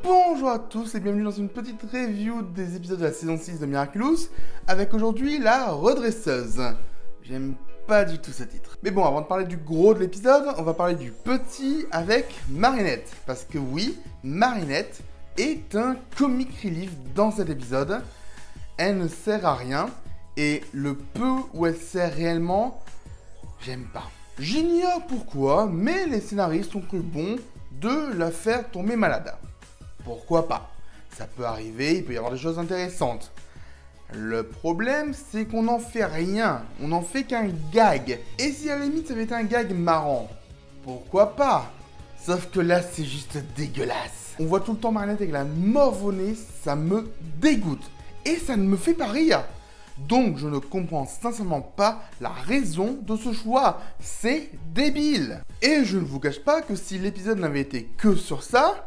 Bonjour à tous et bienvenue dans une petite review des épisodes de la saison 6 de Miraculous, avec aujourd'hui la redresseuse. J'aime pas du tout ce titre. Mais bon, avant de parler du gros de l'épisode, on va parler du petit avec Marinette. Parce que oui, Marinette est un comic relief dans cet épisode. Elle ne sert à rien, et le peu où elle sert réellement, j'aime pas. J'ignore pourquoi, mais les scénaristes ont cru bon de la faire tomber malade. Pourquoi pas? Ça peut arriver, il peut y avoir des choses intéressantes. Le problème, c'est qu'on n'en fait rien. On n'en fait qu'un gag. Et si à la limite ça avait été un gag marrant, pourquoi pas? Sauf que là, c'est juste dégueulasse. On voit tout le temps Marinette avec la morve au nez, ça me dégoûte. Et ça ne me fait pas rire. Donc je ne comprends sincèrement pas la raison de ce choix. C'est débile. Et je ne vous cache pas que si l'épisode n'avait été que sur ça,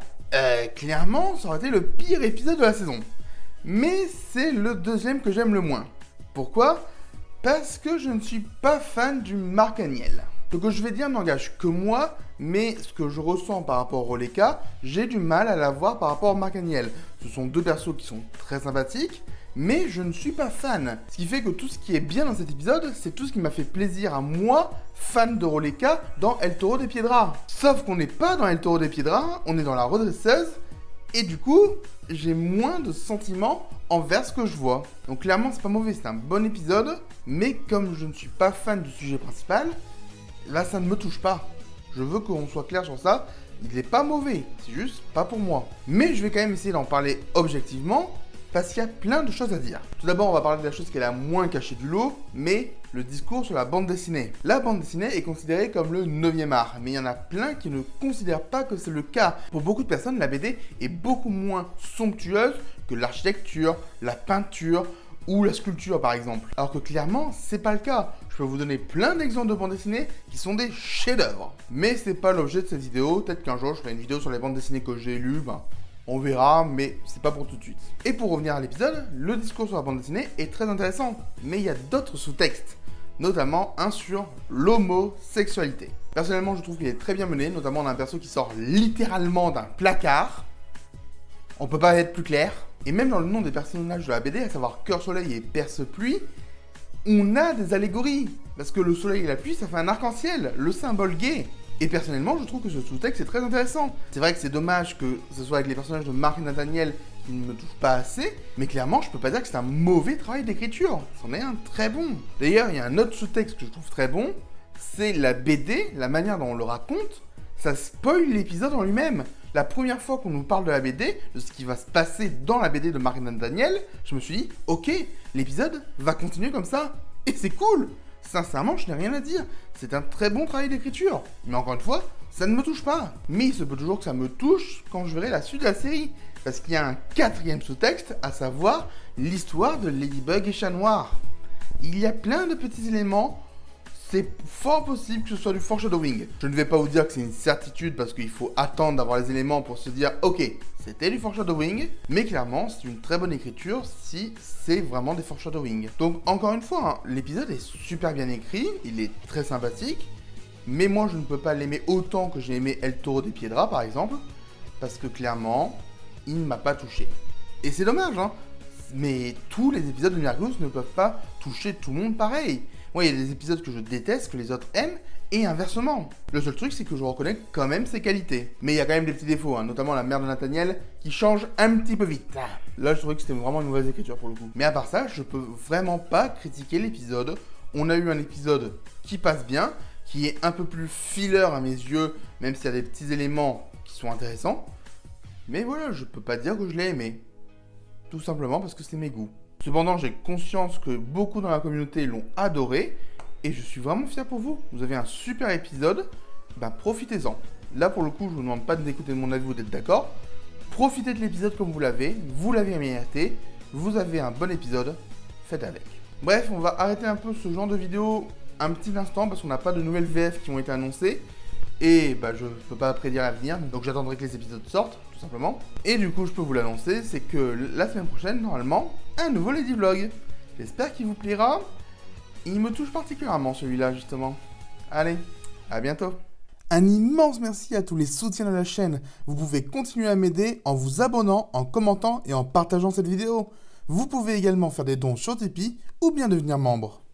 clairement, ça aurait été le pire épisode de la saison. Mais c'est le deuxième que j'aime le moins. Pourquoi? Parce que je ne suis pas fan du Marc Hamill. Ce que je vais dire n'engage que moi, mais ce que je ressens par rapport au Roleka, j'ai du mal à l'avoir par rapport au Marc Hamill. Ce sont deux persos qui sont très sympathiques, mais je ne suis pas fan. Ce qui fait que tout ce qui est bien dans cet épisode, c'est tout ce qui m'a fait plaisir à moi, fan de Roleka, dans El Toro des Piedras. Sauf qu'on n'est pas dans El Toro des Piedras, on est dans la redresseuse, et du coup, j'ai moins de sentiments envers ce que je vois. Donc clairement, c'est pas mauvais, c'est un bon épisode, mais comme je ne suis pas fan du sujet principal, là, ça ne me touche pas. Je veux qu'on soit clair sur ça, il n'est pas mauvais, c'est juste pas pour moi. Mais je vais quand même essayer d'en parler objectivement, parce qu'il y a plein de choses à dire. Tout d'abord, on va parler de la chose qui est la moins cachée du lot, mais le discours sur la bande dessinée. La bande dessinée est considérée comme le 9e art, mais il y en a plein qui ne considèrent pas que c'est le cas. Pour beaucoup de personnes, la BD est beaucoup moins somptueuse que l'architecture, la peinture ou la sculpture par exemple. Alors que clairement, c'est pas le cas. Je peux vous donner plein d'exemples de bandes dessinées qui sont des chefs-d'œuvre. Mais c'est pas l'objet de cette vidéo. Peut-être qu'un jour, je ferai une vidéo sur les bandes dessinées que j'ai lues, on verra, mais c'est pas pour tout de suite. Et pour revenir à l'épisode, le discours sur la bande dessinée est très intéressant, mais il y a d'autres sous-textes, notamment un sur l'homosexualité. Personnellement, je trouve qu'il est très bien mené, notamment on a un perso qui sort littéralement d'un placard. On peut pas être plus clair. Et même dans le nom des personnages de la BD, à savoir Cœur Soleil et Perce Pluie, on a des allégories. Parce que le soleil et la pluie, ça fait un arc-en-ciel, le symbole gay. Et personnellement, je trouve que ce sous-texte est très intéressant. C'est vrai que c'est dommage que ce soit avec les personnages de Marc et Nathaniel qui ne me touchent pas assez, mais clairement, je peux pas dire que c'est un mauvais travail d'écriture. C'en est un très bon. D'ailleurs, il y a un autre sous-texte que je trouve très bon, c'est la BD, la manière dont on le raconte, ça spoil l'épisode en lui-même. La première fois qu'on nous parle de la BD, de ce qui va se passer dans la BD de Marc et Nathaniel, je me suis dit, ok, l'épisode va continuer comme ça, et c'est cool. Sincèrement, je n'ai rien à dire. C'est un très bon travail d'écriture. Mais encore une fois, ça ne me touche pas. Mais il se peut toujours que ça me touche quand je verrai la suite de la série. Parce qu'il y a un 4e sous-texte, à savoir l'histoire de Ladybug et Chat Noir. Il y a plein de petits éléments. C'est fort possible que ce soit du foreshadowing. Je ne vais pas vous dire que c'est une certitude parce qu'il faut attendre d'avoir les éléments pour se dire ok, c'était du foreshadowing, mais clairement c'est une très bonne écriture si c'est vraiment des foreshadowing. Donc encore une fois, l'épisode est super bien écrit, il est très sympathique, mais moi je ne peux pas l'aimer autant que j'ai aimé El Toro des Piedras par exemple, parce que clairement, il ne m'a pas touché. Et c'est dommage, mais tous les épisodes de Miraculous ne peuvent pas toucher tout le monde pareil. Moi, il y a des épisodes que je déteste, que les autres aiment, et inversement. Le seul truc, c'est que je reconnais quand même ses qualités. Mais il y a quand même des petits défauts, notamment la mère de Nathaniel, qui change un petit peu vite. Là, je trouvais que c'était vraiment une mauvaise écriture pour le coup. Mais à part ça, je peux vraiment pas critiquer l'épisode. On a eu un épisode qui passe bien, qui est un peu plus filler à mes yeux, même s'il y a des petits éléments qui sont intéressants. Mais voilà, je peux pas dire que je l'ai aimé. Tout simplement parce que c'est mes goûts. Cependant, j'ai conscience que beaucoup dans la communauté l'ont adoré, et je suis vraiment fier pour vous. Vous avez un super épisode, profitez-en. Là, pour le coup, je vous demande pas d'écouter mon avis ou d'être d'accord. Profitez de l'épisode comme vous l'avez mérité, vous avez un bon épisode, faites avec. Bref, on va arrêter un peu ce genre de vidéo un petit instant, parce qu'on n'a pas de nouvelles VF qui ont été annoncées, et je peux pas prédire l'avenir, donc j'attendrai que les épisodes sortent, tout simplement. Et du coup, je peux vous l'annoncer, c'est que la semaine prochaine, normalement, un nouveau Lady Vlog. J'espère qu'il vous plaira. Il me touche particulièrement celui-là, justement. Allez, à bientôt. Un immense merci à tous les soutiens de la chaîne. Vous pouvez continuer à m'aider en vous abonnant, en commentant et en partageant cette vidéo. Vous pouvez également faire des dons sur Tipeee ou bien devenir membre.